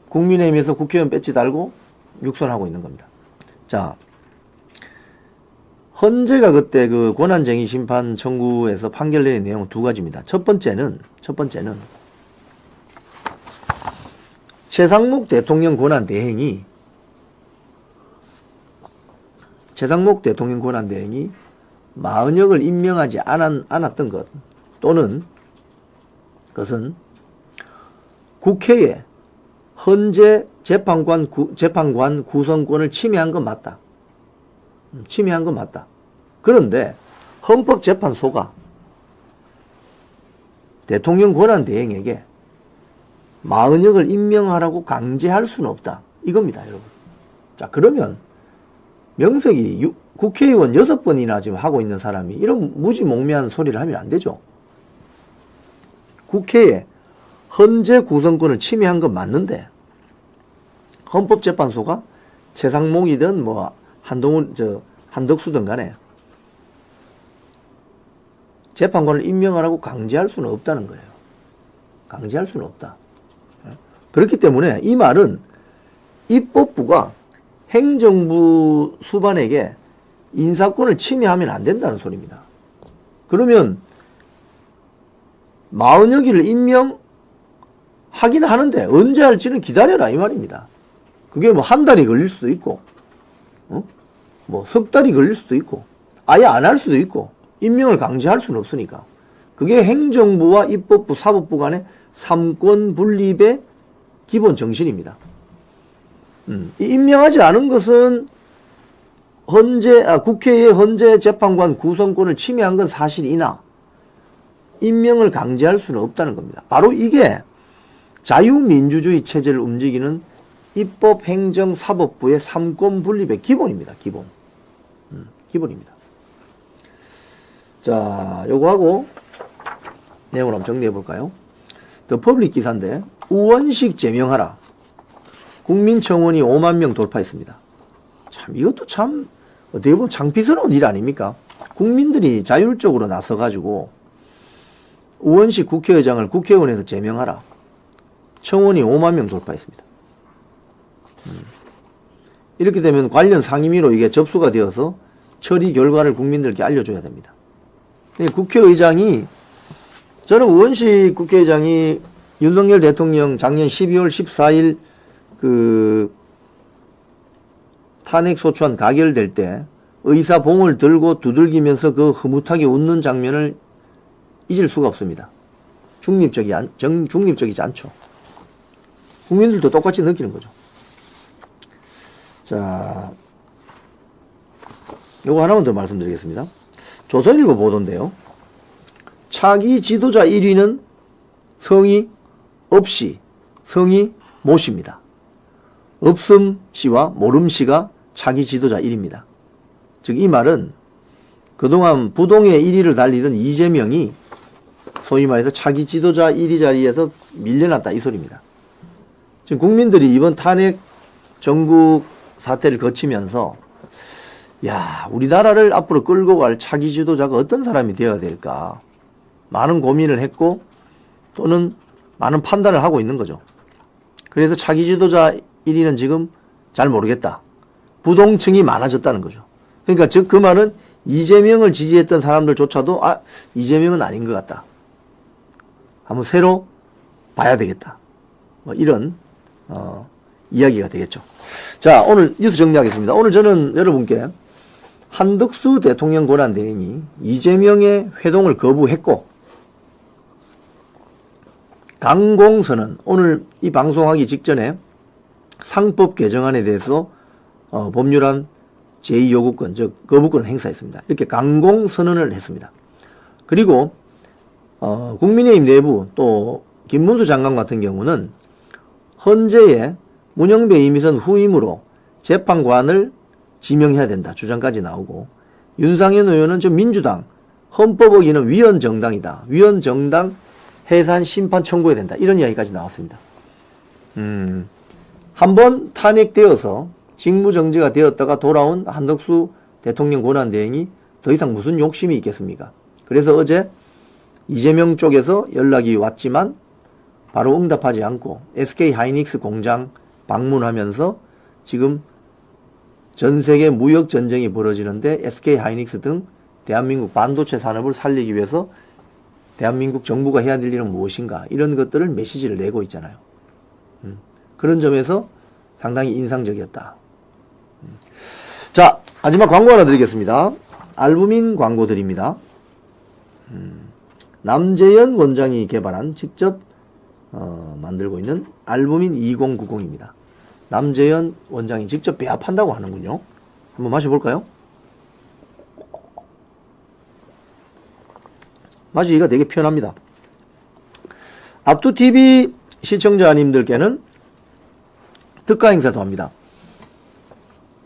[SPEAKER 3] 국민의힘에서 국회의원 배지 달고 6선하고 있는 겁니다. 자, 헌재가 그때 그 권한쟁의 심판 청구에서 판결 내린 내용은 두 가지입니다. 첫 번째는 최상목 대통령 권한대행이 마은혁을 임명하지 않았던 것, 또는 그것은 국회에 헌재 재판관 구성권을 침해한 건 맞다. 그런데 헌법재판소가 대통령 권한대행에게 마은혁을 임명하라고 강제할 수는 없다. 이겁니다, 여러분. 자, 그러면 명색이 국회의원 6번이나 지금 하고 있는 사람이 이런 무지몽매한 소리를 하면 안 되죠. 국회에 헌재 구성권을 침해한 건 맞는데, 헌법재판소가 최상목이든 뭐 한덕수든 간에 재판관을 임명하라고 강제할 수는 없다는 거예요. 강제할 수는 없다. 그렇기 때문에 이 말은 입법부가 행정부 수반에게 인사권을 침해하면 안 된다는 소리입니다. 그러면 마은혁이를 임명하긴 하는데 언제 할지는 기다려라 이 말입니다. 그게 뭐 한 달이 걸릴 수도 있고, 뭐 석 달이 걸릴 수도 있고, 아예 안 할 수도 있고, 임명을 강제할 수는 없으니까. 그게 행정부와 입법부, 사법부 간의 삼권 분립의 기본 정신입니다. 임명하지 않은 것은 국회의 헌재 재판관 구성권을 침해한 건 사실이나 임명을 강제할 수는 없다는 겁니다. 바로 이게 자유민주주의 체제를 움직이는 입법, 행정, 사법부의 삼권 분립의 기본입니다. 기본입니다. 자, 요거하고 내용을 한번 정리해 볼까요? 더 퍼블릭 기사인데, 우원식 제명하라. 국민청원이 5만 명 돌파했습니다. 참, 이것도 참, 어떻게 보면 창피스러운 일 아닙니까? 국민들이 자율적으로 나서가지고, 우원식 국회의장을 국회의원에서 제명하라. 청원이 5만 명 돌파했습니다. 이렇게 되면 관련 상임위로 이게 접수가 되어서 처리 결과를 국민들께 알려줘야 됩니다. 국회의장이, 저는 우원식 국회의장이 윤석열 대통령 작년 12월 14일 탄핵소추안 가결될 때 의사봉을 들고 두들기면서 그 흐뭇하게 웃는 장면을 잊을 수가 없습니다. 중립적이지 않죠. 국민들도 똑같이 느끼는 거죠. 자, 요거 하나만 더 말씀드리겠습니다. 조선일보 보도인데요. 차기 지도자 1위는 성이 없이, 성이 모십니다. 없음 씨와 모름 씨가 차기 지도자 1위입니다. 즉, 이 말은 그동안 부동의 1위를 달리던 이재명이 소위 말해서 차기 지도자 1위 자리에서 밀려났다, 이 소리입니다. 지금 국민들이 이번 탄핵 전국 사태를 거치면서, 야, 우리나라를 앞으로 끌고 갈 차기 지도자가 어떤 사람이 되어야 될까? 많은 고민을 했고, 또는 많은 판단을 하고 있는 거죠. 그래서 차기 지도자 1위는 지금 잘 모르겠다. 부동층이 많아졌다는 거죠. 그러니까 즉, 그 말은 이재명을 지지했던 사람들조차도, 이재명은 아닌 것 같다. 한번 새로 봐야 되겠다. 뭐 이런, 이야기가 되겠죠. 자, 오늘 뉴스 정리하겠습니다. 오늘 저는 여러분께 한덕수 대통령 권한대행이 이재명의 회동을 거부했고, 강공선언, 오늘 이 방송하기 직전에 상법 개정안에 대해서 법률안 제2요구권, 즉 거부권을 행사했습니다. 이렇게 강공선언을 했습니다. 그리고 국민의힘 내부 또 김문수 장관 같은 경우는 헌재에 문영배 이미선 후임으로 재판관을 지명해야 된다 주장까지 나오고, 윤상현 의원은 저 민주당 헌법 어기는 위헌정당이다. 위헌정당 해산 심판 청구해야 된다. 이런 이야기까지 나왔습니다. 한번 탄핵되어서 직무정지가 되었다가 돌아온 한덕수 대통령 권한대행이 더 이상 무슨 욕심이 있겠습니까? 그래서 어제 이재명 쪽에서 연락이 왔지만 바로 응답하지 않고 SK 하이닉스 공장 방문하면서 지금 전 세계 무역 전쟁이 벌어지는데 SK 하이닉스 등 대한민국 반도체 산업을 살리기 위해서 대한민국 정부가 해야 될 일은 무엇인가, 이런 것들을 메시지를 내고 있잖아요. 그런 점에서 상당히 인상적이었다. 자, 마지막 광고 하나 드리겠습니다. 알부민 광고 드립니다. 남재현 원장이 개발한 직접 만들고 있는 알부민 2090입니다. 남재현 원장이 직접 배합한다고 하는군요. 한번 마셔볼까요? 마시기가 되게 편합니다. 아투TV 시청자님들께는 특가 행사도 합니다.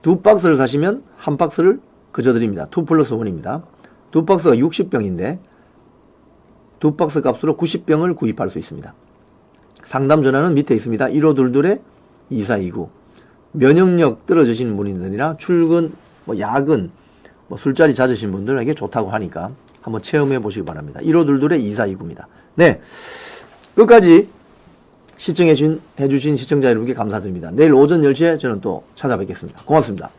[SPEAKER 3] 2박스를 사시면 1박스를 그저 드립니다. 2+1입니다. 2박스가 60병인데 2박스 값으로 90병을 구입할 수 있습니다. 상담 전화는 밑에 있습니다. 1522-2429. 면역력 떨어지신 분들이나 출근, 야근, 술자리 잦으신 분들에게 좋다고 하니까 한번 체험해 보시기 바랍니다. 1522-2429입니다. 네. 끝까지 시청해주신 시청자 여러분께 감사드립니다. 내일 오전 10시에 저는 또 찾아뵙겠습니다. 고맙습니다.